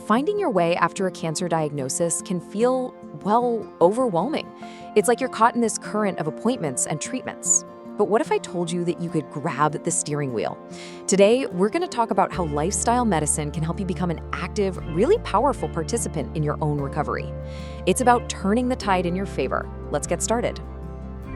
Finding your way after a cancer diagnosis can feel, well, overwhelming. It's like you're caught in this current of appointments and treatments. But what if I told you that you could grab the steering wheel? Today, we're going to talk about how lifestyle medicine can help you become an active, really powerful participant in your own recovery. It's about turning the tide in your favor. Let's get started.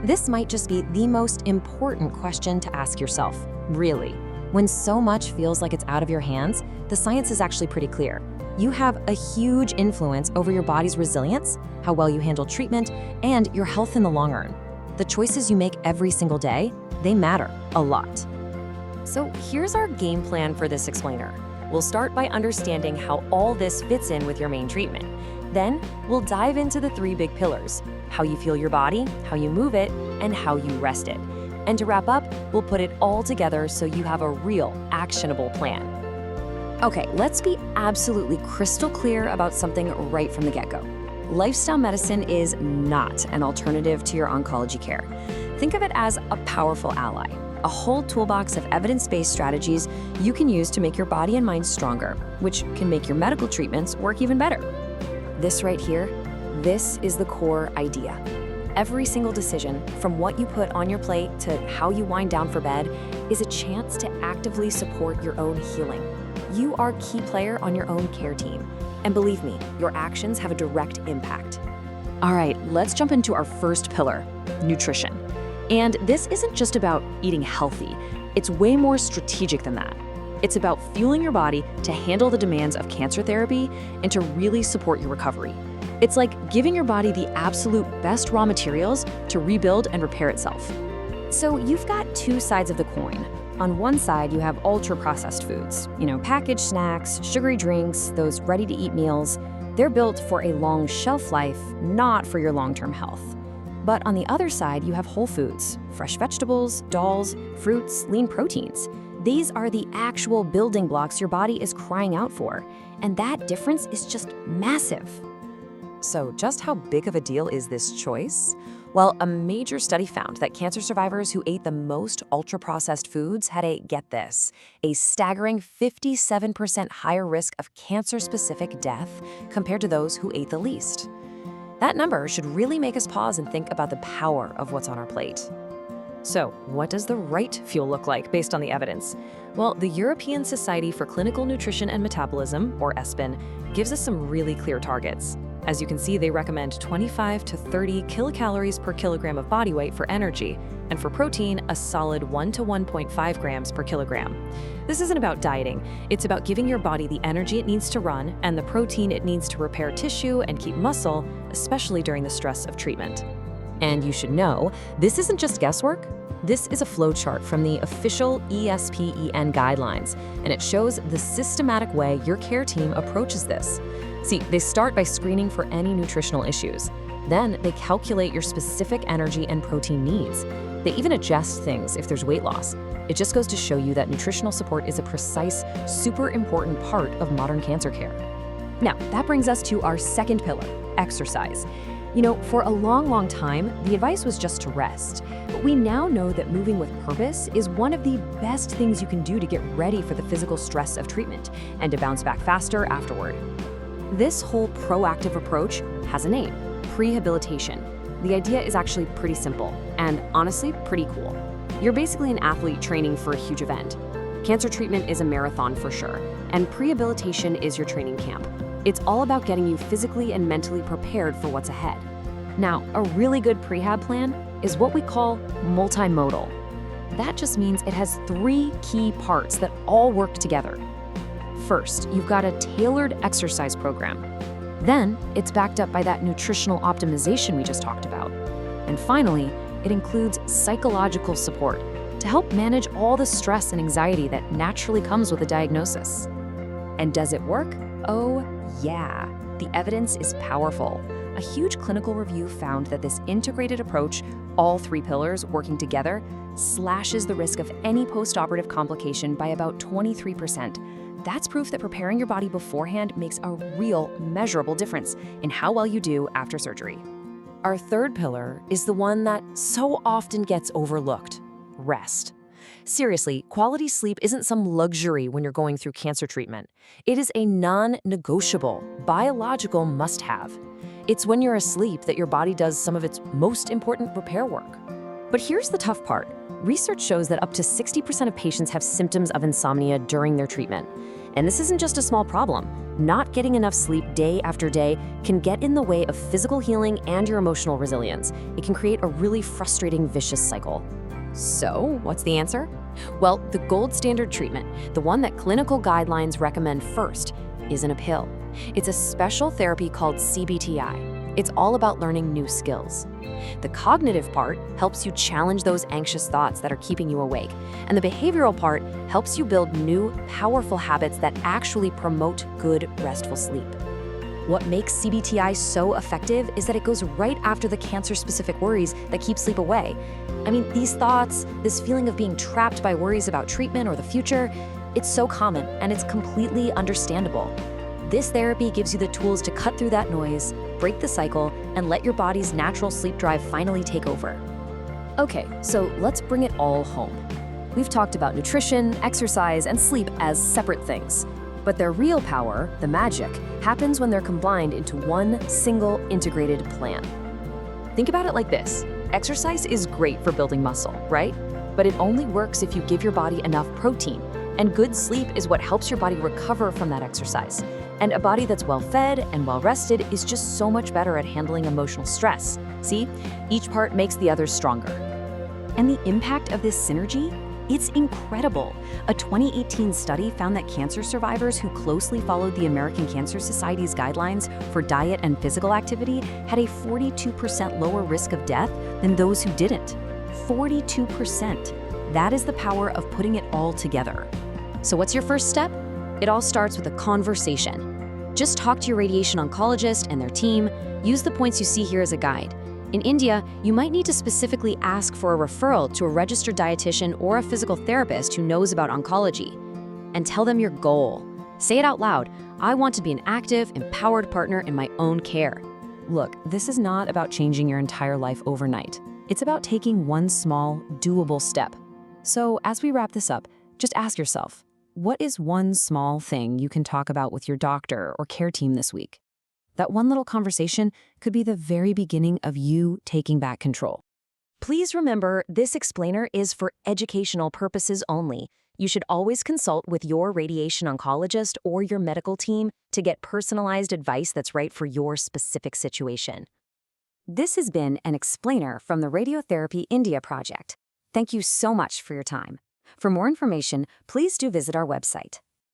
This might just be the most important question to ask yourself, really. When so much feels like it's out of your hands, the science is actually pretty clear. You have a huge influence over your body's resilience, how well you handle treatment, and your health in the long run. The choices you make every single day, they matter a lot. So here's our game plan for this explainer. We'll start by understanding how all this fits in with your main treatment. Then, we'll dive into the 3 big pillars: how you feel your body, how you move it, and how you rest it. And to wrap up, we'll put it all together so you have a real, actionable plan. Okay, let's be absolutely crystal clear about something right from the get-go. Lifestyle medicine is not an alternative to your oncology care. Think of it as a powerful ally, a whole toolbox of evidence-based strategies you can use to make your body and mind stronger, which can make your medical treatments work even better. This right here, this is the core idea. Every single decision, from what you put on your plate to how you wind down for bed, is a chance to actively support your own healing. You are a key player on your own care team. And believe me, your actions have a direct impact. All right, let's jump into our first pillar, nutrition. And this isn't just about eating healthy. It's way more strategic than that. It's about fueling your body to handle the demands of cancer therapy and to really support your recovery. It's like giving your body the absolute best raw materials to rebuild and repair itself. So you've got 2 sides of the coin. On one side, you have ultra-processed foods, packaged snacks, sugary drinks, those ready-to-eat meals. They're built for a long shelf life, not for your long-term health. But on the other side, you have whole foods, fresh vegetables, dals, fruits, lean proteins. These are the actual building blocks your body is crying out for, and that difference is just massive. So just how big of a deal is this choice? Well, a major study found that cancer survivors who ate the most ultra-processed foods had a staggering 57% higher risk of cancer-specific death compared to those who ate the least. That number should really make us pause and think about the power of what's on our plate. So, what does the right fuel look like based on the evidence? Well, the European Society for Clinical Nutrition and Metabolism, or ESPEN, gives us some really clear targets. As you can see, they recommend 25 to 30 kilocalories per kilogram of body weight for energy, and for protein, a solid 1 to 1.5 grams per kilogram. This isn't about dieting. It's about giving your body the energy it needs to run and the protein it needs to repair tissue and keep muscle, especially during the stress of treatment. And you should know, this isn't just guesswork. This is a flowchart from the official ESPEN guidelines, and it shows the systematic way your care team approaches this. See, they start by screening for any nutritional issues. Then they calculate your specific energy and protein needs. They even adjust things if there's weight loss. It just goes to show you that nutritional support is a precise, super important part of modern cancer care. Now, that brings us to our second pillar, exercise. For a long time, the advice was just to rest. But we now know that moving with purpose is one of the best things you can do to get ready for the physical stress of treatment and to bounce back faster afterward. This whole proactive approach has a name, Prehabilitation. The idea is actually pretty simple and honestly pretty cool. You're basically an athlete training for a huge event. Cancer treatment is a marathon for sure, and Prehabilitation is your training camp. It's all about getting you physically and mentally prepared for what's ahead. Now, a really good prehab plan is what we call multimodal. That just means it has 3 key parts that all work together. First, you've got a tailored exercise program. Then, it's backed up by that nutritional optimization we just talked about. And finally, it includes psychological support to help manage all the stress and anxiety that naturally comes with a diagnosis. And does it work? Oh, yeah. The evidence is powerful. A huge clinical review found that this integrated approach, all 3 pillars working together, slashes the risk of any postoperative complication by about 23%. That's proof that preparing your body beforehand makes a real, measurable difference in how well you do after surgery. Our third pillar is the one that so often gets overlooked: rest. Seriously, quality sleep isn't some luxury when you're going through cancer treatment. It is a non-negotiable, biological must-have. It's when you're asleep that your body does some of its most important repair work. But here's the tough part. Research shows that up to 60% of patients have symptoms of insomnia during their treatment. And this isn't just a small problem. Not getting enough sleep day after day can get in the way of physical healing and your emotional resilience. It can create a really frustrating, vicious cycle. So, what's the answer? Well, the gold standard treatment, the one that clinical guidelines recommend first, isn't a pill. It's a special therapy called CBTI. It's all about learning new skills. The cognitive part helps you challenge those anxious thoughts that are keeping you awake, and the behavioral part helps you build new, powerful habits that actually promote good, restful sleep. What makes CBTI so effective is that it goes right after the cancer-specific worries that keep sleep away. I mean, these thoughts, this feeling of being trapped by worries about treatment or the future, it's so common and it's completely understandable. This therapy gives you the tools to cut through that noise, break the cycle, and let your body's natural sleep drive finally take over. Okay, so let's bring it all home. We've talked about nutrition, exercise, and sleep as separate things. But their real power, the magic, happens when they're combined into one single integrated plan. Think about it like this. Exercise is great for building muscle, right? But it only works if you give your body enough protein. And good sleep is what helps your body recover from that exercise. And a body that's well-fed and well-rested is just so much better at handling emotional stress. See? Each part makes the others stronger. And the impact of this synergy? It's incredible. A 2018 study found that cancer survivors who closely followed the American Cancer Society's guidelines for diet and physical activity had a 42% lower risk of death than those who didn't. 42%. That is the power of putting it all together. So what's your first step? It all starts with a conversation. Just talk to your radiation oncologist and their team. Use the points you see here as a guide. In India, you might need to specifically ask for a referral to a registered dietitian or a physical therapist who knows about oncology. And tell them your goal. Say it out loud. I want to be an active, empowered partner in my own care. Look, this is not about changing your entire life overnight. It's about taking one small, doable step. So as we wrap this up, just ask yourself, what is one small thing you can talk about with your doctor or care team this week? That one little conversation could be the very beginning of you taking back control. Please remember, this explainer is for educational purposes only. You should always consult with your radiation oncologist or your medical team to get personalized advice that's right for your specific situation. This has been an explainer from the RadioTherapy India project. Thank you so much for your time. For more information, please do visit our website.